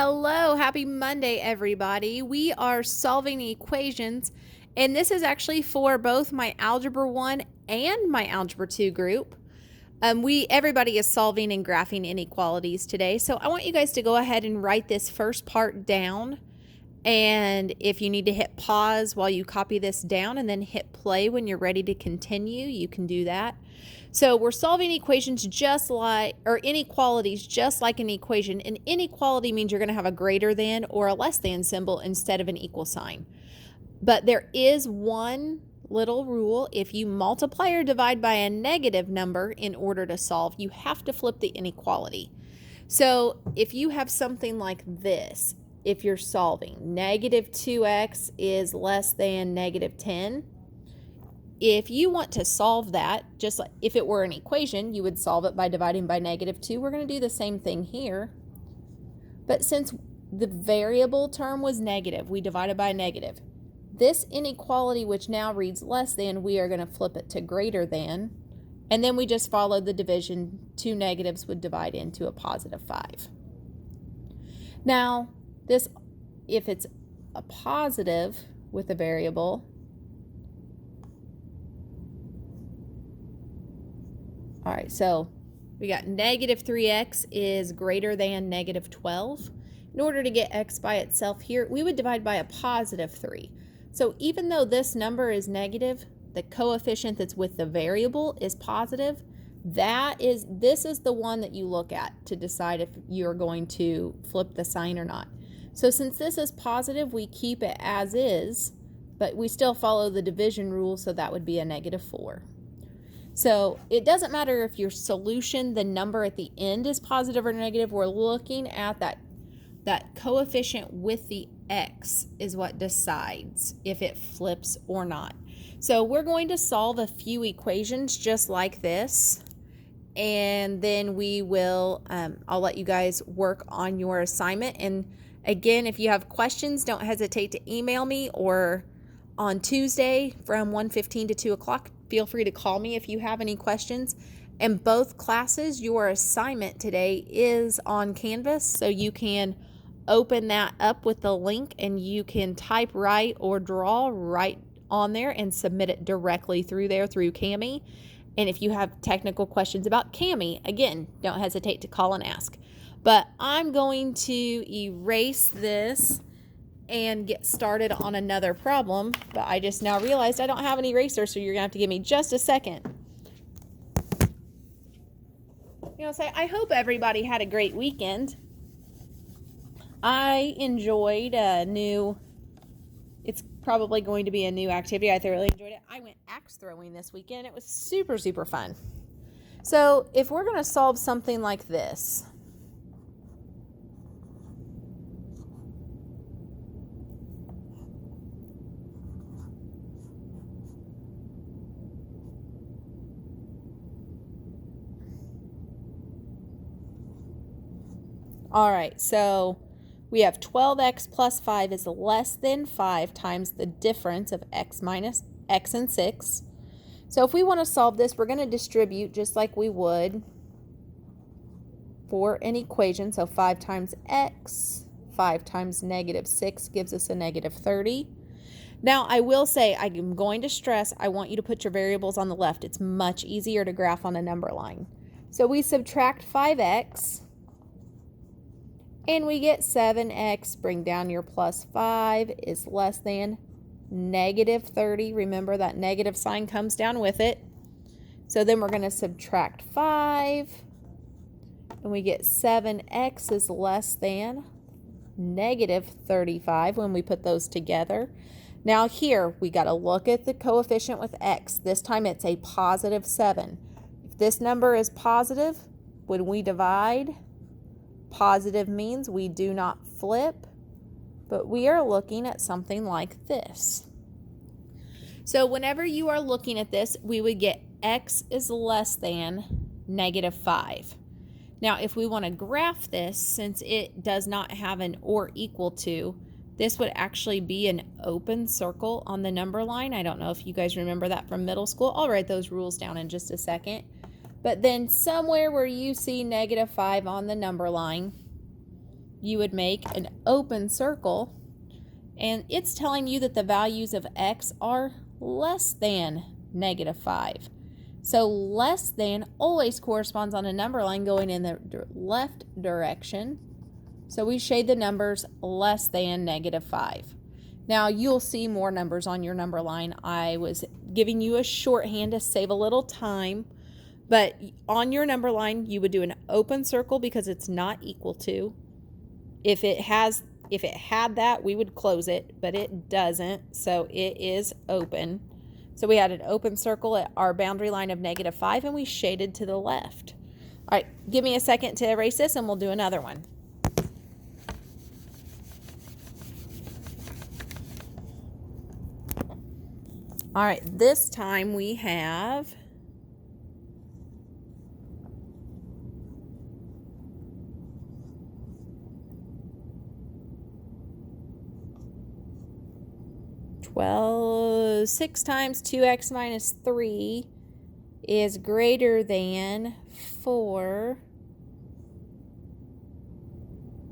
Hello, happy Monday, everybody. We are solving equations, and this is actually for both my Algebra 1 and my Algebra 2 group. Everybody is solving and graphing inequalities today, so I want you guys to go ahead and write this first part down. And if you need to hit pause while you copy this down and then hit play when you're ready to continue, you can do that. So we're solving equations inequalities just like an equation. An inequality means you're going to have a greater than or a less than symbol instead of an equal sign. But there is one little rule. If you multiply or divide by a negative number in order to solve, you have to flip the inequality. So if you have something like this, if you're solving negative 2x is less than negative 10, if you want to solve that, just like if it were an equation, you would solve it by dividing by negative 2. We're going to do the same thing here. But since the variable term was negative, we divided by negative. This inequality, which now reads less than, we are going to flip it to greater than. And then we just followed the division. Two negatives would divide into a positive 5. Now, if it's a positive with a variable, all right, so we got negative 3x is greater than negative 12. In order to get x by itself here, we would divide by a positive 3. So even though this number is negative, the coefficient that's with the variable is positive. This is the one that you look at to decide if you're going to flip the sign or not. So since this is positive, we keep it as is, but we still follow the division rule, so that would be a negative 4. So it doesn't matter if your solution, the number at the end is positive or negative. We're looking at that coefficient with the x is what decides if it flips or not. So we're going to solve a few equations just like this, and then we will, I'll let you guys work on your assignment. And again, if you have questions, don't hesitate to email me, or on Tuesday from 1:15 to 2 o'clock, feel free to call me if you have any questions. In both classes, your assignment today is on Canvas, so you can open that up with the link and you can type right or draw right on there and submit it directly through there through Cami. And if you have technical questions about Cami, again, don't hesitate to call and ask. But I'm going to erase this and get started on another problem. But I just now realized I don't have an eraser, so you're going to have to give me just a second. I hope everybody had a great weekend. I enjoyed it's probably going to be a new activity. I thoroughly enjoyed it. I went axe throwing this weekend. It was super, super fun. So if we're going to solve something like this, all right, so we have 12x plus 5 is less than 5 times the difference of x minus x and 6. So if we want to solve this, we're going to distribute just like we would for an equation. So 5 times x, 5 times negative 6 gives us a negative 30. Now, I will say, I'm going to stress, I want you to put your variables on the left. It's much easier to graph on a number line. So we subtract 5x. And we get 7x, bring down your plus 5, is less than negative 30. Remember that negative sign comes down with it. So then we're going to subtract 5. And we get 7x is less than negative 35 when we put those together. Now here, we got to look at the coefficient with x. This time it's a positive 7. If this number is positive, when we divide, positive means we do not flip, but we are looking at something like this. So whenever you are looking at this, we would get x is less than negative 5. Now, if we want to graph this, since it does not have an or equal to, this would actually be an open circle on the number line. I don't know if you guys remember that from middle school. I'll write those rules down in just a second. But then somewhere where you see negative 5 on the number line, you would make an open circle, and it's telling you that the values of x are less than -5. So less than always corresponds on a number line going in the left direction. So we shade the numbers less than -5. Now you'll see more numbers on your number line. I was giving you a shorthand to save a little time, but on your number line you would do an open circle because it's not equal to. If it had that, we would close it, but it doesn't, so it is open. So we had an open circle at our boundary line of -5, and we shaded to the left. All right, give me a second to erase this, and we'll do another one. All right, this time we have well, 6 times 2x minus 3 is greater than 4.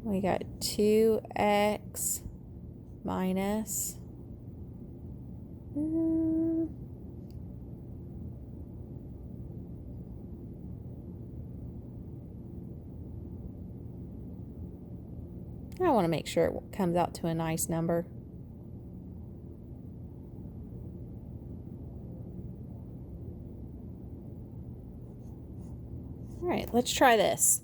We got 2x minus... I want to make sure it comes out to a nice number. All right, let's try this.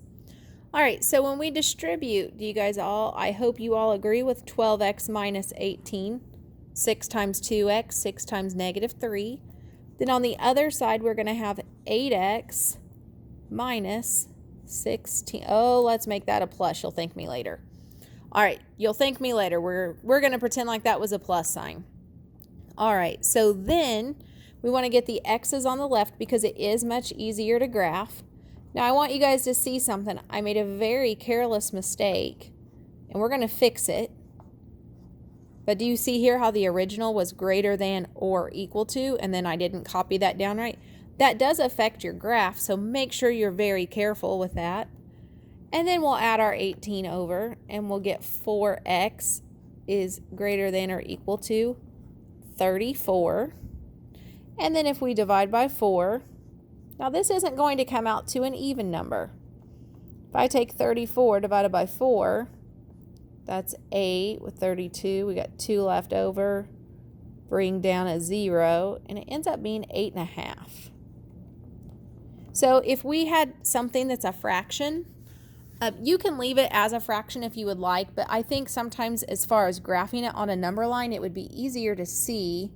All right, so when we distribute, I hope you all agree with 12x minus 18. 6 times 2x, 6 times -3. Then on the other side, we're going to have 8x minus 16. Oh, let's make that a plus. You'll thank me later. All right, you'll thank me later. We're going to pretend like that was a plus sign. All right, so then we want to get the x's on the left because it is much easier to graph. Now I want you guys to see something. I made a very careless mistake, and we're going to fix it. But do you see here how the original was greater than or equal to, and then I didn't copy that down right? That does affect your graph, so make sure you're very careful with that. And then we'll add our 18 over, and we'll get 4x is greater than or equal to 34. And then if we divide by 4, now this isn't going to come out to an even number. If I take 34 divided by 4, that's 8 with 32. We got 2 left over. Bring down a 0, and it ends up being 8.5. So if we had something that's a fraction, you can leave it as a fraction if you would like, but I think sometimes as far as graphing it on a number line, it would be easier to see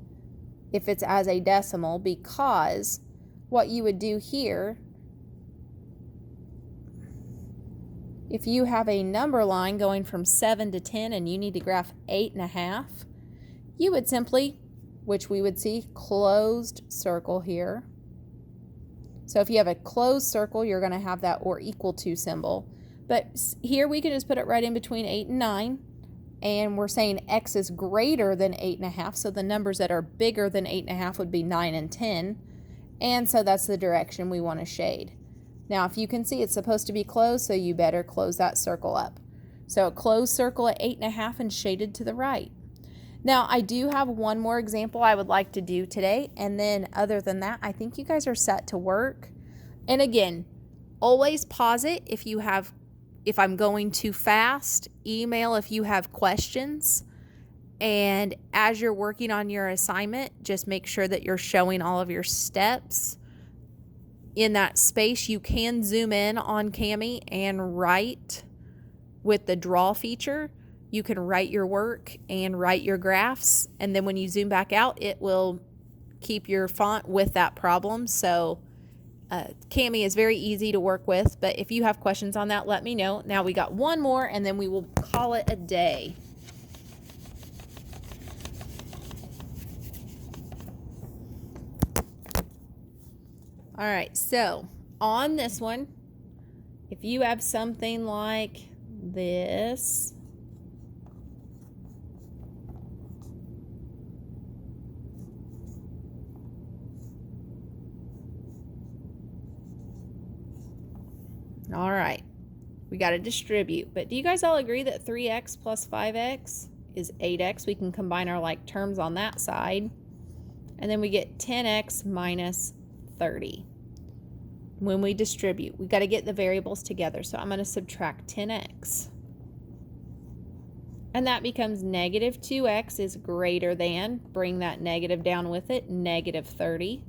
if it's as a decimal, because what you would do here, if you have a number line going from 7 to 10 and you need to graph 8.5, you would simply, which we would see, closed circle here. So if you have a closed circle, you're going to have that or equal to symbol. But here we can just put it right in between 8 and 9. And we're saying x is greater than 8.5. So the numbers that are bigger than 8.5 would be 9 and 10. And so that's the direction we want to shade. Now, if you can see, it's supposed to be closed, so you better close that circle up. So a closed circle at 8.5 and shaded to the right. Now, I do have one more example I would like to do today. And then other than that, I think you guys are set to work. And again, always pause it if I'm going too fast. Email if you have questions. And as you're working on your assignment, just make sure that you're showing all of your steps. In that space, you can zoom in on Cami and write with the draw feature. You can write your work and write your graphs. And then when you zoom back out, it will keep your font with that problem. So Cami is very easy to work with. But if you have questions on that, let me know. Now we got one more, and then we will call it a day. All right, so on this one, if you have something like this, all right, We got to distribute. But do you guys all agree that 3x plus 5x is 8x? We can combine our like terms on that side. And then we get 10x minus 30. When we distribute, we got to get the variables together. So I'm going to subtract 10x. And that becomes negative 2x is greater than, bring that negative down with it, negative 30.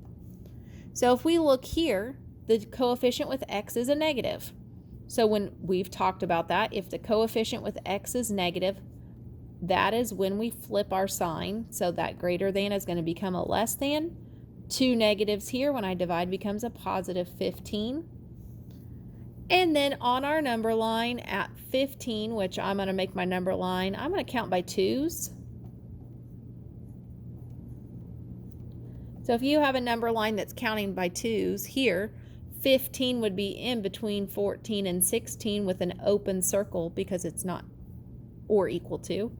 So if we look here, the coefficient with x is a negative. So when we've talked about that, if the coefficient with x is negative, that is when we flip our sign. So that greater than is going to become a less than. 2 negatives here, when I divide, becomes a positive 15. And then on our number line at 15, which I'm going to make my number line, I'm going to count by 2's. So if you have a number line that's counting by 2's here, 15 would be in between 14 and 16 with an open circle because it's not or equal to.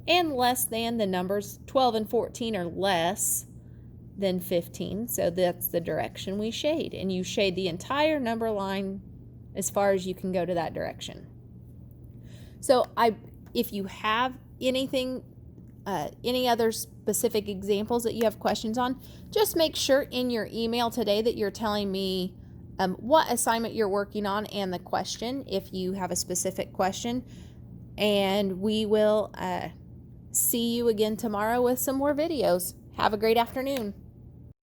And less than, the numbers 12 and 14 are less than 15. So that's the direction we shade. And you shade the entire number line as far as you can go to that direction. So if you have anything, any other specific examples that you have questions on, just make sure in your email today that you're telling me what assignment you're working on and the question if you have a specific question. And we will see you again tomorrow with some more videos. Have a great afternoon.